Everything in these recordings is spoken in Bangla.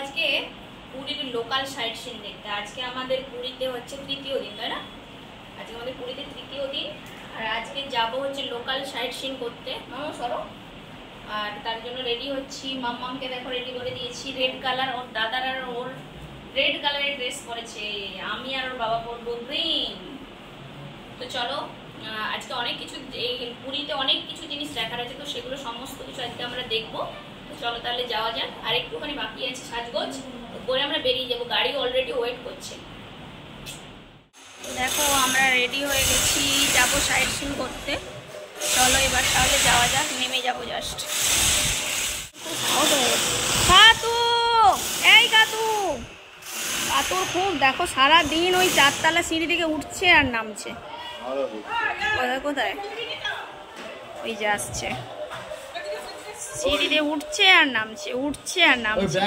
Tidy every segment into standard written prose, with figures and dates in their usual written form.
আজকে পুরীর লোকাল সাইট সিন দেখতে। আজকে আমাদের পুরীতে হচ্ছে তৃতীয় দিন, তাই না? আজকে আমাদের পুরীতে তৃতীয় দিন, আর আজকে যাব হচ্ছে লোকাল সাইট সিন করতে। মামা সরো। আর তার জন্য রেডি হচ্ছি। মাম্মামকে দেখো রেডি করে দিয়েছি, রেড কালার। ওর দাদার আর ওর রেড কালারের ড্রেস পরেছে, আমি আর ওর বাবা পরবো গ্রিন। তো চলো, আজকে অনেক কিছু, এই পুরীতে অনেক কিছু জিনিস দেখার আছে, তো সেগুলো সমস্ত কিছু আজকে আমরা দেখবো। তো চলো তাহলে যাওয়া যাক। আর একটুখানি বাকি আছে সাজগোজ করে আমরা বেরিয়ে যাবো, গাড়ি অলরেডি ওয়েট করছে। দেখো আমরা রেডি হয়ে গেছি, যাবো সাইট সিন করতে। চলো এবার তাহলে যাওয়া যাক, নেমে যাবো জাস্ট। কাতু, এই কাতু, কাতুর খুব দেখো সারা দিন ওই 4তলা সিঁড়ি থেকে উঠছে আর নামছে। কোথায় কোথায় ওই যে আসছে, সিঁড়ি দিয়ে উঠছে আর নামছে, উঠছে আর নামছে,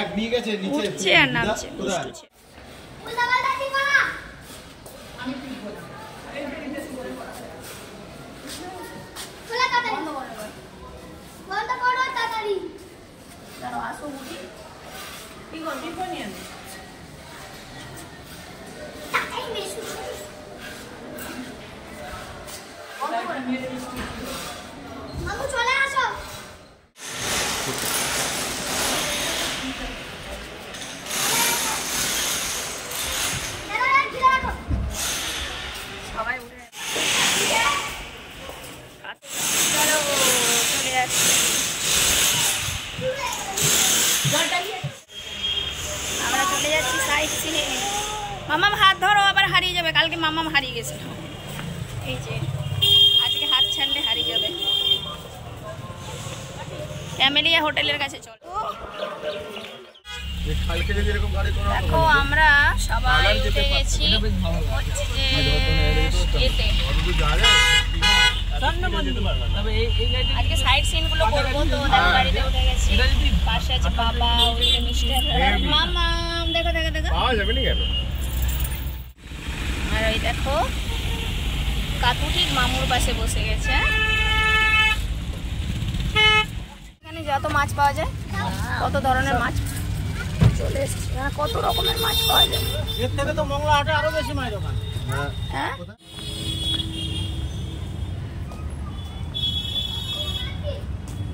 উঠছে আর নামছে। সবাই উঠে চলে যাচ্ছে। আমরা চলে যাচ্ছি সাইট সিনে। মামাম হাত ধরো, আবার হারিয়ে যাবে। কালকে মামাম হারিয়ে গেছিল, এই যে আজকে হাত ছাড়লে হারিয়ে যাবে। ক্যামেলিয়া হোটেলের কাছে চলো। দেখো আমরা সবাই উঠে গেছি হচ্ছে যে এতে। আজকে সাইড সিন গুলো করবো, তো দেখো গাড়িতে উঠে গেছি। পাশে আছে বাবা, ওইদিকে মিস্টার মামা, দেখো দেখো দেখো। আর ওই দেখো কাতু ঠিক মামুর পাশে বসে গেছে। এখানে যত মাছ পাওয়া যায়, কত ধরনের মাছ চলে এসছে, কত রকমের মাছ পাওয়া যায়। এর থেকে তো মংলা হাটে আরো বেশি মাছ ওখানে। হ্যাঁ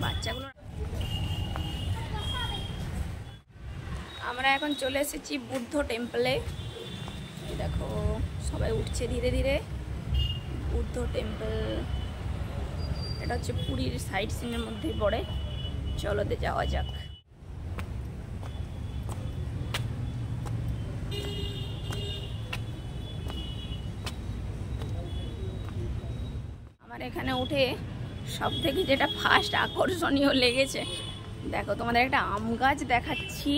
বাচ্চাগুলো। আমরা এখন চলে এসেছি বুদ্ধ টেম্পলে। দেখো সবাই উঠছে ধীরে ধীরে। বুদ্ধ টেম্পল এটা হচ্ছে পুরীর সাইট সিনের মধ্যেই পড়ে। চলোতে যাওয়া যাক। আমার এখানে উঠে সব থেকে যেটা ফার্স্ট আকর্ষণীয় লেগেছে, দেখো তোমাদের একটা আম গাছ দেখাচ্ছি।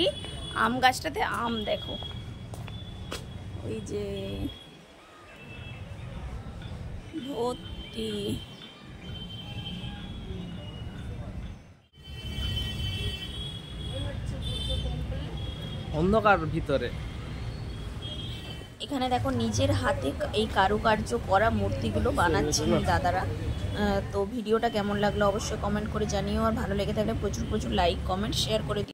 আম গাছটাতে আম দেখো, ওই যে ভর্তি। অন্ধকার ভিতরে এখানে দেখো নিজের হাতে এই কারুকার্য করা মূর্তিগুলো বানাচ্ছেন দাদারা। তো ভিডিওটা কেমন লাগলো অবশ্যই কমেন্ট করে জানিও, আর ভালো লেগে থাকলে প্রচুর প্রচুর লাইক কমেন্ট শেয়ার করে দিও।